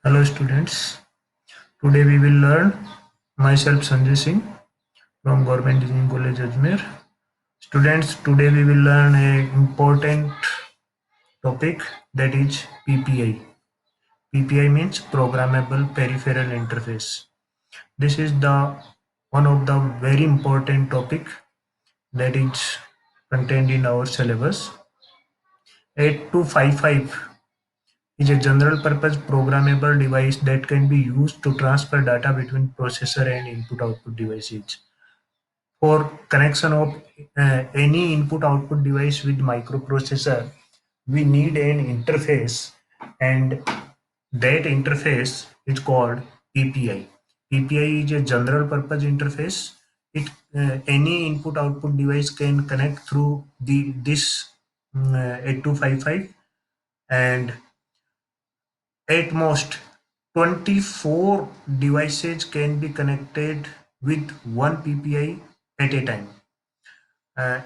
Hello students, today we will learn myself Sanjay Singh from Government Engineering College Ajmer. Students, today we will learn a important topic, that is PPI. PPI means Programmable Peripheral Interface. This is the one of the very important topic that is contained in our syllabus. 8255 is a general purpose programmable device that can be used to transfer data between processor and input output devices. For connection of any input output device with microprocessor, we need an interface, and that interface is called PPI. PPI is a general purpose interface. It Any input output device can connect through this 8255, and at most 24 devices can be connected with one PPI at a time. Uh,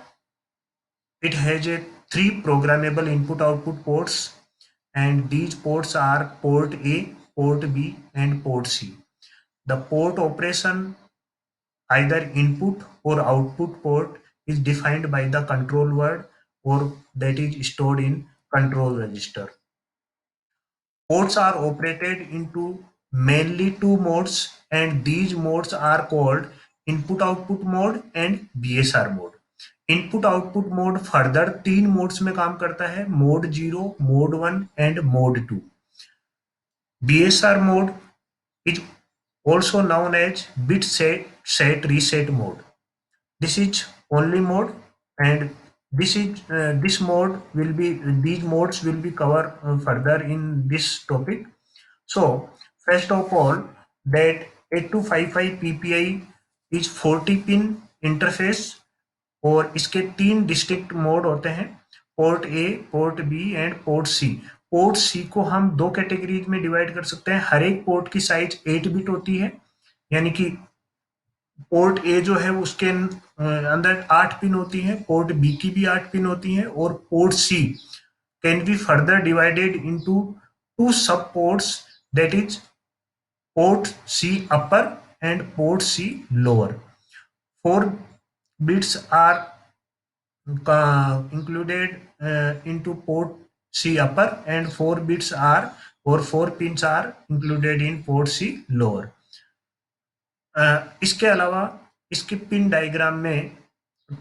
it has a three programmable input output ports, and these ports are port A, port B, and port C. The port operation, either input or output port, is defined by the control word or that is stored in control register. Ports are operated into mainly two modes, and these modes are called input-output mode and BSR mode. Input-output mode further तीन modes में काम करता है, mode 0, mode 1 and mode 2. BSR mode is also known as bit set reset mode. This is only mode, and this mode will be these modes will be covered further in this topic. So first of all, that 8255 PPI is 40 pin interface, और इसके तीन distinct mode होते हैं, port A, port B and port C. Port C को हम दो categories में divide कर सकते हैं. हर एक पोर्ट की साइज 8 बिट होती है, यानी कि पोर्ट ए जो है उसके अंदर 8 पिन होती है, पोर्ट बी की भी 8 पिन होती है, और port C can be further divided into two sub ports, that is port C upper and port C lower. 4 bits are included into port C upper, and 4 bits are or 4 pins are included in port C lower. इसके अलावा इसके pin diagram में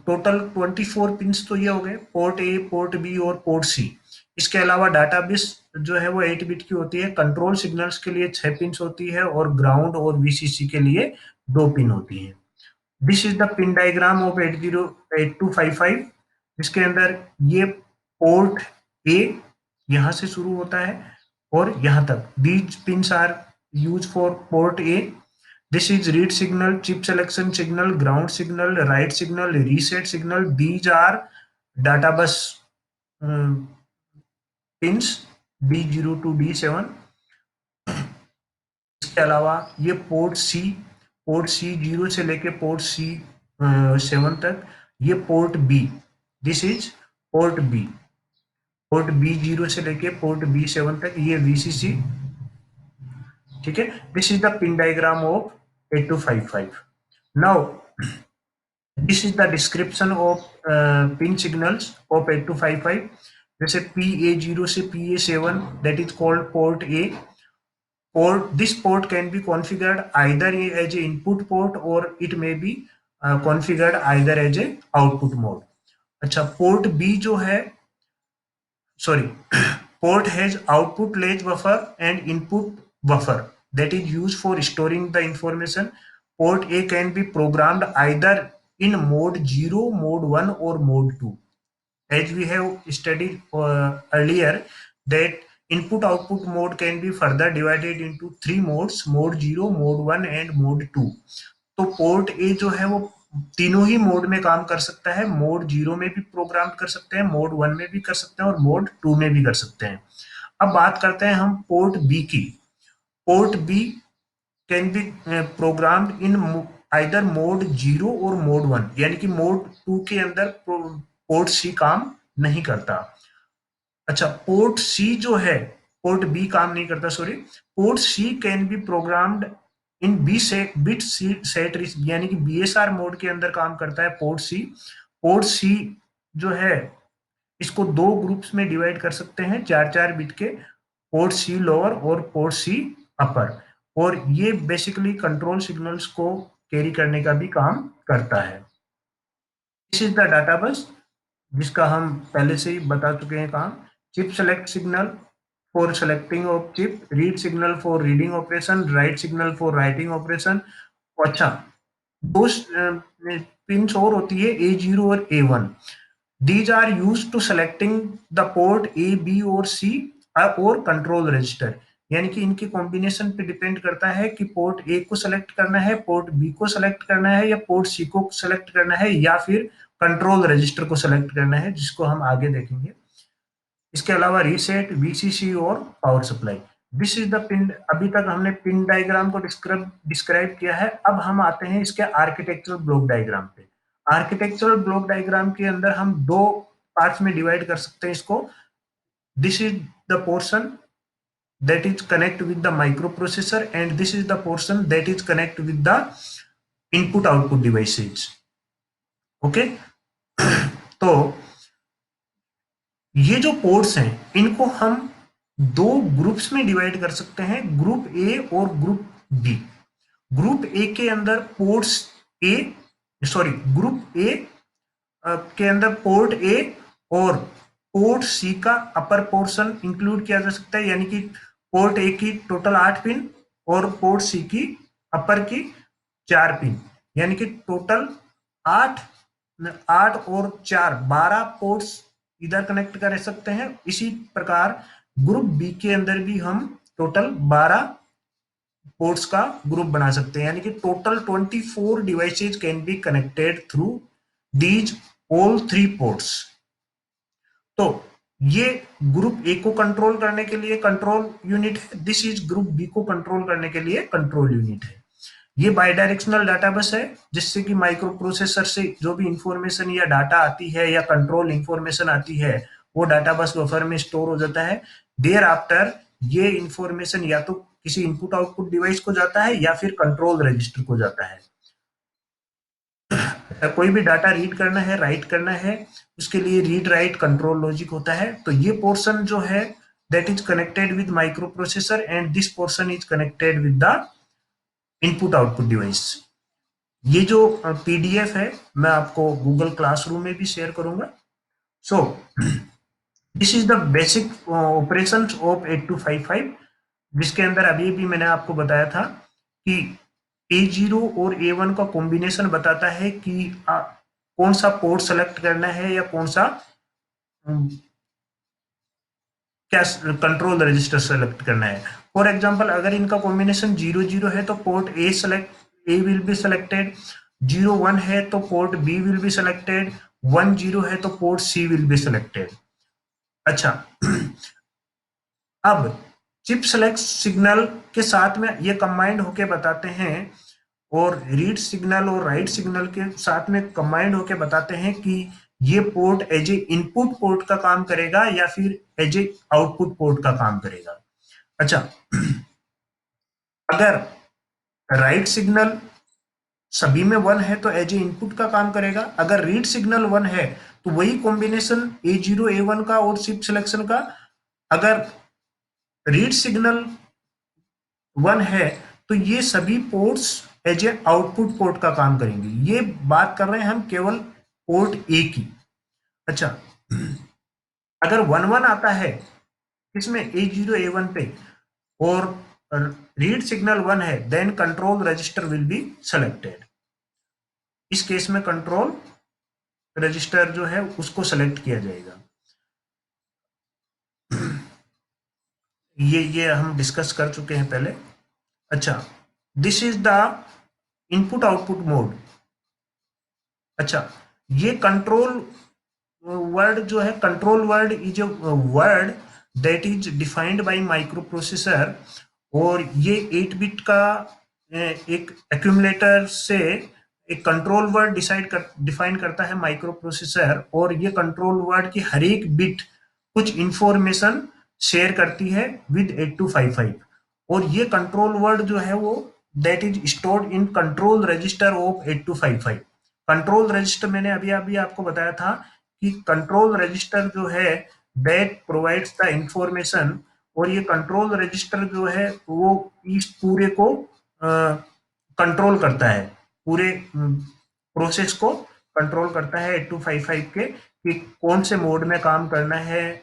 total 24 pins तो ये हो गए, port A, port B और port सी. इसके अलावा डाटा बिस जो है वो 8 बिट की होती है. कंट्रोल सिग्नल्स के लिए 6 पिंस होती है, और ग्राउंड और वीसीसी के लिए 2 पिन होती है. This is the pin diagram of 8255. जिसके अंदर ये पोर्ट ए यहां से शुरू होता है और यहां तक. These pins are use for port A. This is read signal, chip selection signal, ground signal, write signal, reset signal. These are data bus pins D0 to D7. इसके अलावा ये पोर्ट सी 0 से लेके पोर्ट सी 7 तक. ये port B, this is port B. Port B 0 से लेके port B 7 तक, ये वीसीसी. ठीक है. This is the pin diagram of 8255. Now this is the description of pin signals of 8255. जैसे PA0 से PA7, that is called port A. This port can be configured either as a input port, or it may be configured either as a output mode. अच्छा, port B जो है, sorry, port has output latch buffer and input buffer that is used for storing the information. Port A can be programmed either in mode 0, mode 1 or mode 2. As we have studied earlier, that input output mode can be further divided into three modes: mode 0, mode 1 and mode 2. तो port ए जो है वो तीनों ही mode में काम कर सकता है. मोड 0 में भी प्रोग्राम कर सकते हैं, मोड 1 में भी कर सकते हैं, और मोड 2 में भी कर सकते हैं. अब बात करते हैं हम पोर्ट बी की. Port B can be programmed in either mode 0 और मोड 1, यानी कि मोड 2 के अंदर पोर्ट सी काम नहीं करता. अच्छा, पोर्ट सी जो है पोर्ट बी काम नहीं करता, sorry, port C can be programmed in B से बिट सेट, यानी कि बीएसआर मोड के अंदर काम करता है पोर्ट सी। पोर्ट सी जो है इसको दो ग्रुप्स में डिवाइड कर सकते हैं 4-4 बिट के, पोर्ट सी लोअर और पोर्ट सी अपर, और ये बेसिकली कंट्रोल सिग्नल्स को कैरी करने का भी काम करता है। दिस इज द डाटा बस जिसका हम पहले से ही बता चुके हैं काम। Chip select signal for selecting of chip, read signal for reading operation, write signal for writing operation. अच्छा, दो पिंस और होती है A0 और A1। These are used to selecting the port A, B और C और कंट्रोल रजिस्टर, यानी कि इनकी कॉम्बिनेशन पे डिपेंड करता है कि पोर्ट ए को सेलेक्ट करना है, पोर्ट बी को सेलेक्ट करना है, या पोर्ट सी को सेलेक्ट करना है, या फिर कंट्रोल रजिस्टर को सेलेक्ट करना है, जिसको हम आगे देखेंगे। इसके अलावा रीसेट, वीसीसी और power supply. This is the pin. अभी तक हमने पिन डायग्राम को डिस्क्राइब किया है। अब हम आते हैं इसके आर्किटेक्चरल ब्लॉक डायग्राम पे। आर्किटेक्चरल ब्लॉक डायग्राम के अंदर हम दो पार्ट्स में डिवाइड कर सकते हैं इसको। This is the portion that is connect with the microprocessor, and this is the portion that is connect with the input output devices. Okay तो ये जो पोर्ट्स हैं इनको हम दो ग्रुप्स में डिवाइड कर सकते हैं, ग्रुप ए और ग्रुप बी। ग्रुप ए के अंदर ports A, sorry, group A के अंदर पोर्ट ए और पोर्ट सी का अपर पोर्शन इंक्लूड किया जा सकता है, यानी कि पोर्ट ए की टोटल 8 पिन और पोर्ट सी की अपर की 4 पिन, यानी कि टोटल 8 और 4 12 पोर्ट्स इधर कनेक्ट कर सकते हैं। इसी प्रकार ग्रुप बी के अंदर भी हम टोटल 12 पोर्ट्स का ग्रुप बना सकते हैं, यानी कि total 24 devices can be connected through these all 3 ports. तो ये ग्रुप ए को कंट्रोल करने के लिए कंट्रोल यूनिट है, दिस इज ग्रुप बी को कंट्रोल करने के लिए कंट्रोल यूनिट है। ये बाइडायरेक्शनल डाटा बस है, जिससे कि माइक्रो प्रोसेसर से जो भी इंफॉर्मेशन या डाटा आती है या कंट्रोल इंफॉर्मेशन आती है वो डाटा बस बफर में स्टोर हो जाता है। देयर आफ्टर ये इंफॉर्मेशन या तो किसी इनपुट आउटपुट डिवाइस को जाता है या फिर कंट्रोल रजिस्टर को जाता है। कोई भी डाटा रीड करना है, राइट करना है, उसके लिए रीड राइट कंट्रोल लॉजिक होता है। तो ये पोर्शन जो है that is connected with micro processor, and this portion is connected with the input output device. ये जो पीडीएफ है मैं आपको गूगल क्लासरूम में भी शेयर करूंगा। So this is the basic operations of 8255, जिसके अंदर अभी भी मैंने आपको बताया था कि A0 और A1 का कॉम्बिनेशन बताता है कि कौन सा पोर्ट सेलेक्ट करना है या कौन सा क्या कंट्रोल रजिस्टर सेलेक्ट करना है। फॉर एग्जांपल अगर इनका कॉम्बिनेशन 0-0 है तो port A will be selected, 0-1 है तो port B will be selected, 1-0 है तो port C will be selected. अच्छा, अब चिप सेलेक्ट सिग्नल के साथ में ये कंबाइंड होके बताते हैं, और रीड सिग्नल और राइट सिग्नल के साथ में कंबाइंड होके बताते हैं कि ये port as a input port का काम करेगा या फिर एज ए आउटपुट पोर्ट का काम करेगा। अच्छा, अगर राइट सिग्नल सभी में 1 है तो एज ए इनपुट का काम करेगा, अगर रीड सिग्नल 1 है तो वही कॉम्बिनेशन A0 A1 का और चिप सिलेक्शन का। अगर रीड सिग्नल 1 है तो ये सभी ports as a output port का काम करेंगे। ये बात कर रहे हैं हम केवल पोर्ट ए की। अच्छा, अगर 1-1 आता है इसमें A0 A1 पे और रीड सिग्नल 1 है, then control register will be selected. इस केस में कंट्रोल रजिस्टर जो है उसको सेलेक्ट किया जाएगा। ये हम डिस्कस कर चुके हैं पहले। अच्छा, this is the input output mode. अच्छा, ये कंट्रोल वर्ड जो है, control word is a word that is defined by micro processor, और ये 8 बिट का एक एक्यूमुलेटर से एक कंट्रोल वर्ड डिफाइन करता है माइक्रो प्रोसेसर, और ये कंट्रोल वर्ड की हर एक बिट कुछ इंफॉर्मेशन शेयर करती है विद 8255। और ये कंट्रोल वर्ड जो है वो that is stored in control register of 8255। Control register मैंने अभी अभी आपको बताया था कि कंट्रोल रजिस्टर जो है दैट प्रोवाइड्स द इंफॉर्मेशन, और ये कंट्रोल रजिस्टर जो है वो इस पूरे को कंट्रोल करता है, पूरे प्रोसेस को कंट्रोल करता है 8255 के, कि कौन से मोड में काम करना है,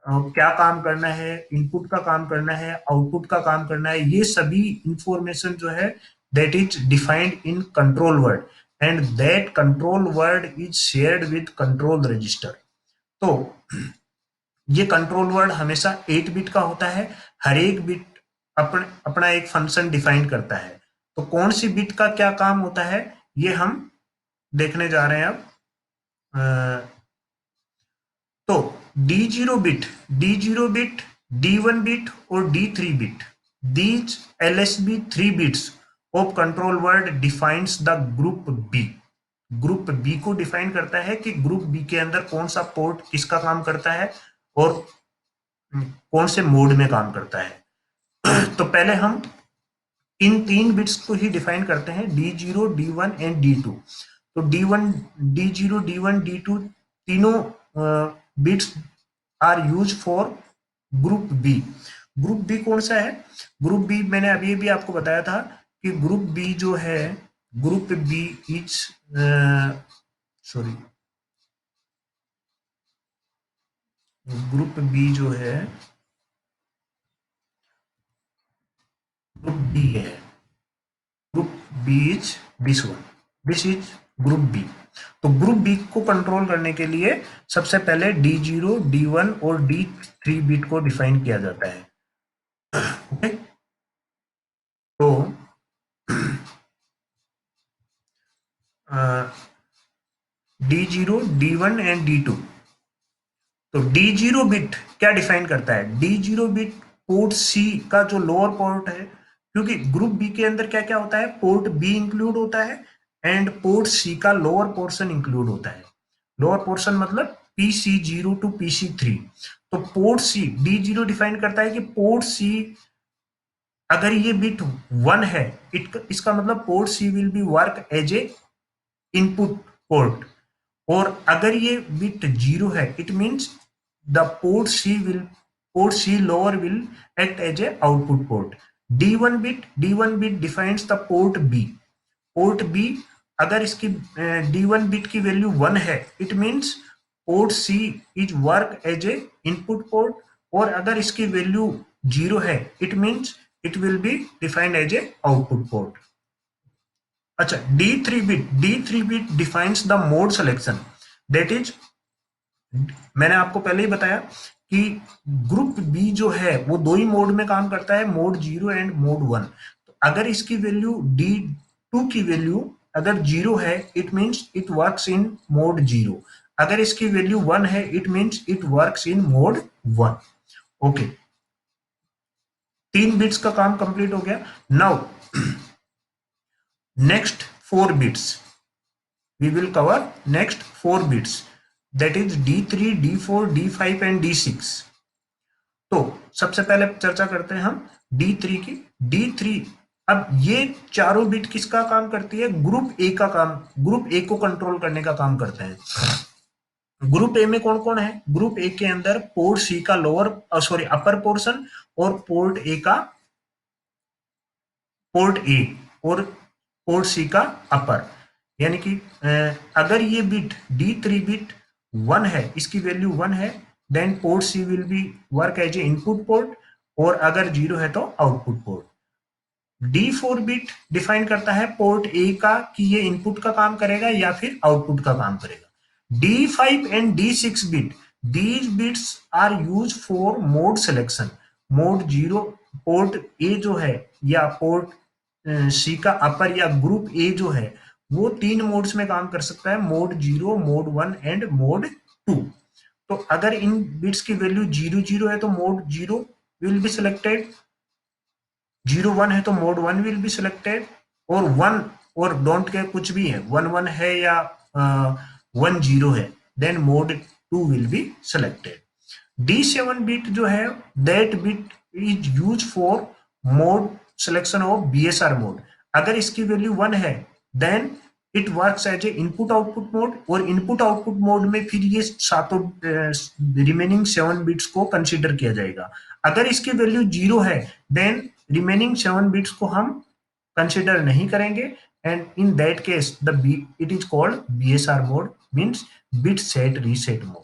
क्या काम करना है, इनपुट का काम करना है, आउटपुट का काम करना है। ये सभी इंफॉर्मेशन जो है that is defined in control word, and that control word is shared with control register. तो ये कंट्रोल वर्ड हमेशा 8 बिट का होता है। हर एक बिट अपना एक फंक्शन डिफाइन करता है। तो कौन सी बिट का क्या काम होता है ये हम देखने जा रहे हैं अब। तो D0 बिट, D1 बिट और D3 bit, these LSB 3 bits of control word defines the group B। Group B को डिफाइन करता है कि ग्रुप बी के अंदर कौन सा पोर्ट किसका काम करता है और कौन से मोड में काम करता है। तो पहले हम इन 3 बिट्स को ही डिफाइन करते हैं, D0, D1 एंड D2। तो D1, D0, D1, D2 तीनों bits are use for group B. Group B कौन सा है? ग्रुप बी मैंने अभी भी आपको बताया था कि ग्रुप बी जो है, group B is sorry group B जो है ग्रुप बी है। Group B is this one, this is group B. तो ग्रुप बी को कंट्रोल करने के लिए सबसे पहले D0, D1 और D3 बिट को डिफाइन किया जाता है। ओके, तो D0, D1 एंड D2। तो D0 बिट क्या डिफाइन करता है? D0 बिट पोर्ट सी का जो लोअर पोर्ट है, क्योंकि ग्रुप बी के अंदर क्या क्या होता है, पोर्ट बी इंक्लूड होता है एंड पोर्ट सी का लोअर पोर्शन इंक्लूड होता है। लोअर पोर्शन मतलब PC0 टू PC3। तो पोर्ट सी, D0 डिफाइन करता है कि पोर्ट सी अगर ये बिट 1 है, इसका मतलब port C will be work as a input port, और अगर ये बिट 0 है it means the port C lower will act as a output port. D1 bit defines the port B. Port B अगर इसकी D1 bit की value 1 है it means port C is work as a input port, और अगर इसकी value 0 है it means it will be defined as a output port. अच्छा, D3 bit defines the mode selection, that is मैंने आपको पहले ही बताया कि ग्रुप बी जो है वो दो ही मोड में काम करता है, मोड 0 एंड मोड 1। तो अगर इसकी वैल्यू D2 की वैल्यू अगर 0 है it means it works in mode 0, अगर इसकी वैल्यू 1 है it means it works in mode 1। Okay, 3 bits का काम कंप्लीट हो गया। Now next 4 bits, we will cover next 4 bits, that is D3, D4, D5 and D6। तो सबसे पहले चर्चा करते हैं हम D3 की। D3, अब ये चारों बिट किसका काम करती है? ग्रुप ए का काम, ग्रुप ए को कंट्रोल करने का काम करते हैं। ग्रुप ए में कौन कौन है? ग्रुप ए के अंदर पोर्ट सी का अपर पोर्शन और पोर्ट ए और पोर्ट सी का अपर, यानी कि अगर ये बिट D3 बिट 1 है, इसकी वैल्यू 1 है, then port C will be work as a input port, और अगर 0 है तो output port. D4 bit define करता है पोर्ट ए का कि ये इनपुट का काम करेगा या फिर आउटपुट का काम करेगा। D5 and D6 bit, these bits are used for mode selection। Mode 0, port A जो है या पोर्ट सी का अपर या ग्रुप ए जो है वो 3 मोड्स में काम कर सकता है, मोड 0, मोड 1 एंड मोड 2। तो अगर इन बिट्स की वैल्यू 0 है तो मोड 0 विल बी सिलेक्टेड, 0 1 है तो मोड 1 विल बी सिलेक्टेड, और 1 और डोंट केयर कुछ भी है, 1 1 है या 1 0 है, then mode 2 will be selected. D7 bit जो है, that bit is used for mode selection of BSR mode. अगर इसकी वैल्यू 1 है, then it works as a input output mode, और input output mode में फिर ये सातों रिमेनिंग 7 बिट्स को कंसीडर किया जाएगा. अगर इसकी वैल्यू 0 है, then रिमेनिंग 7 बिट्स को हम कंसीडर नहीं करेंगे, and in that case it is called BSR mode, means bit set reset mode.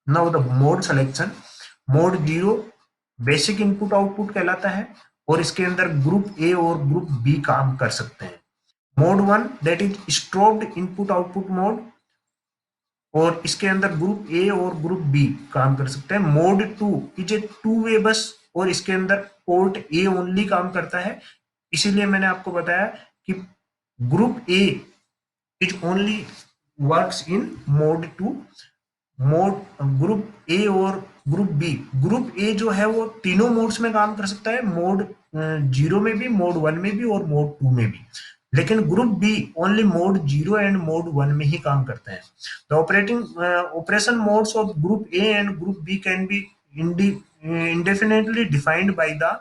Now the mode selection. Mode 0 basic input output कहलाता है, और इसके अंदर ग्रुप ए और ग्रुप बी काम कर सकते हैं. Mode 1 that is strobed input output mode, और इसके अंदर ग्रुप ए और ग्रुप बी काम कर सकते हैं. Mode 2 is a two way बस, और इसके अंदर पोर्ट ए ओनली काम करता है. इसीलिए मैंने आपको बताया कि group A is only works in mode 2. Mode group A और ग्रुप ए जो है वो तीनों मोड्स में काम कर सकता है, मोड 0 में भी, मोड 1 में भी और मोड 2 में भी. लेकिन group B only mode 0 and mode 1 में ही काम करता है. The operation modes of group A and group B can be indefinitely defined by the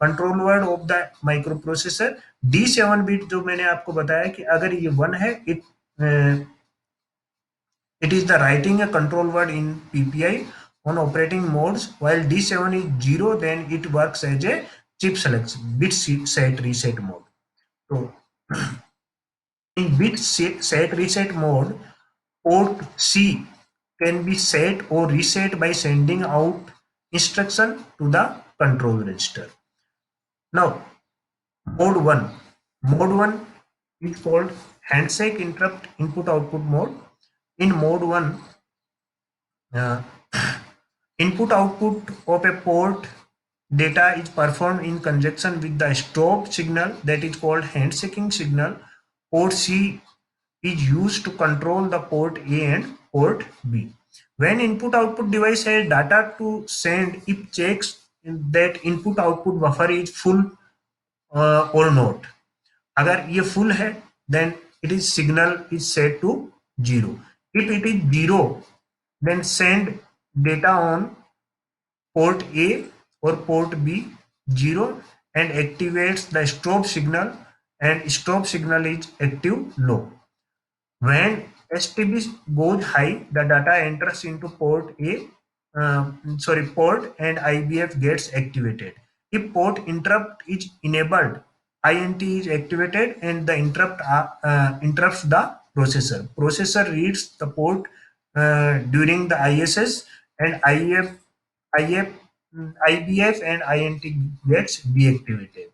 control word of the microprocessor. D7 bit जो मैंने आपको बताया कि अगर ये 1 है, it is the writing a control word in PPI on operating modes, while D7 is 0, then it works as a chip selection bit set reset mode. So in bit set reset mode, port C can be set or reset by sending out instruction to the control register. Now mode 1 is called handshake interrupt input output mode. In mode 1, input output of a port data is performed in conjunction with the stop signal, that is called handshaking signal. Port C is used to control the port A and port B. When input output device has data to send, it checks that input output buffer is full or not. अगर ये full है, then it is signal is set to 0. If it is 0, then send data on port A or port B 0 and activates the stop signal, and stop signal is active low. When STB goes high, the data enters into port and IBF gets activated. If port interrupt is enabled, INT is activated and the interrupts the processor. Processor reads the port during the ISS, and IBF and INT gets deactivated.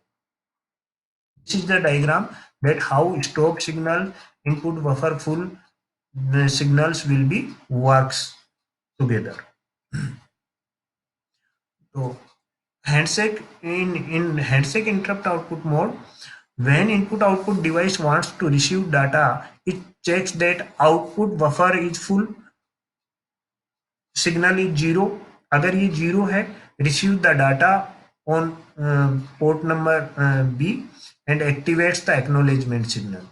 This is the diagram that how stop signal, input buffer full signals will be works together. So handshake in handshake interrupt output mode, when input output device wants to receive data, it checks that output buffer is full, signal is 0. अगर ये 0 है, receive the data on port number B and activates the acknowledgement signal,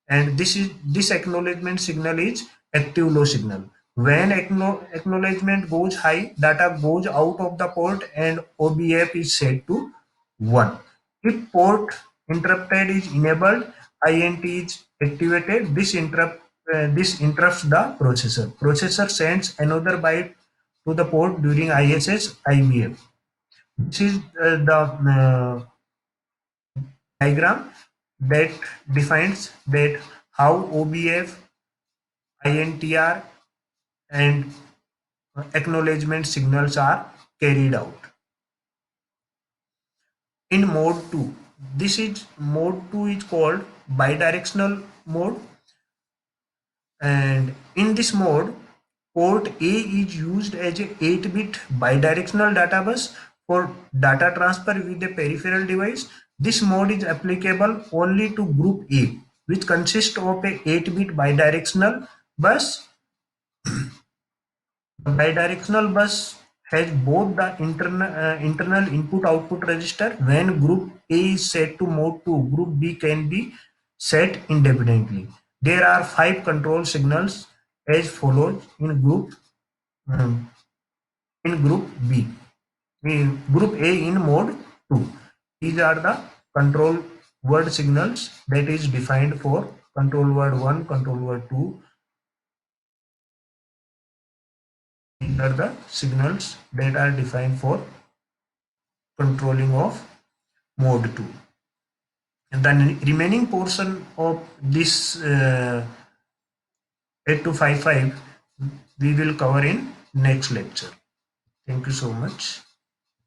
and this acknowledgement signal is active low signal. When acknowledgement goes high, data goes out of the port and OBF is set to 1. If port interrupted is enabled, INT is activated. This interrupts the processor. Processor sends another byte to the port during ISS IBF. This is the diagram that defines that how OBF, INTR and acknowledgement signals are carried out. In mode 2, mode 2 is called bidirectional mode, and in this mode, port A is used as a 8-bit bidirectional data bus for data transfer with a peripheral device. This mode is applicable only to group A, which consists of a 8-bit bidirectional bus. The bidirectional bus has both the internal input-output register. When group A is set to mode 2, group B can be set independently. There are 5 control signals as follows in group in group B. In group A in mode 2. These are the control word signals that is defined for control word 1, control word 2. These are the signals that are defined for controlling of mode 2. And the remaining portion of this 8255 we will cover in next lecture. Thank you so much.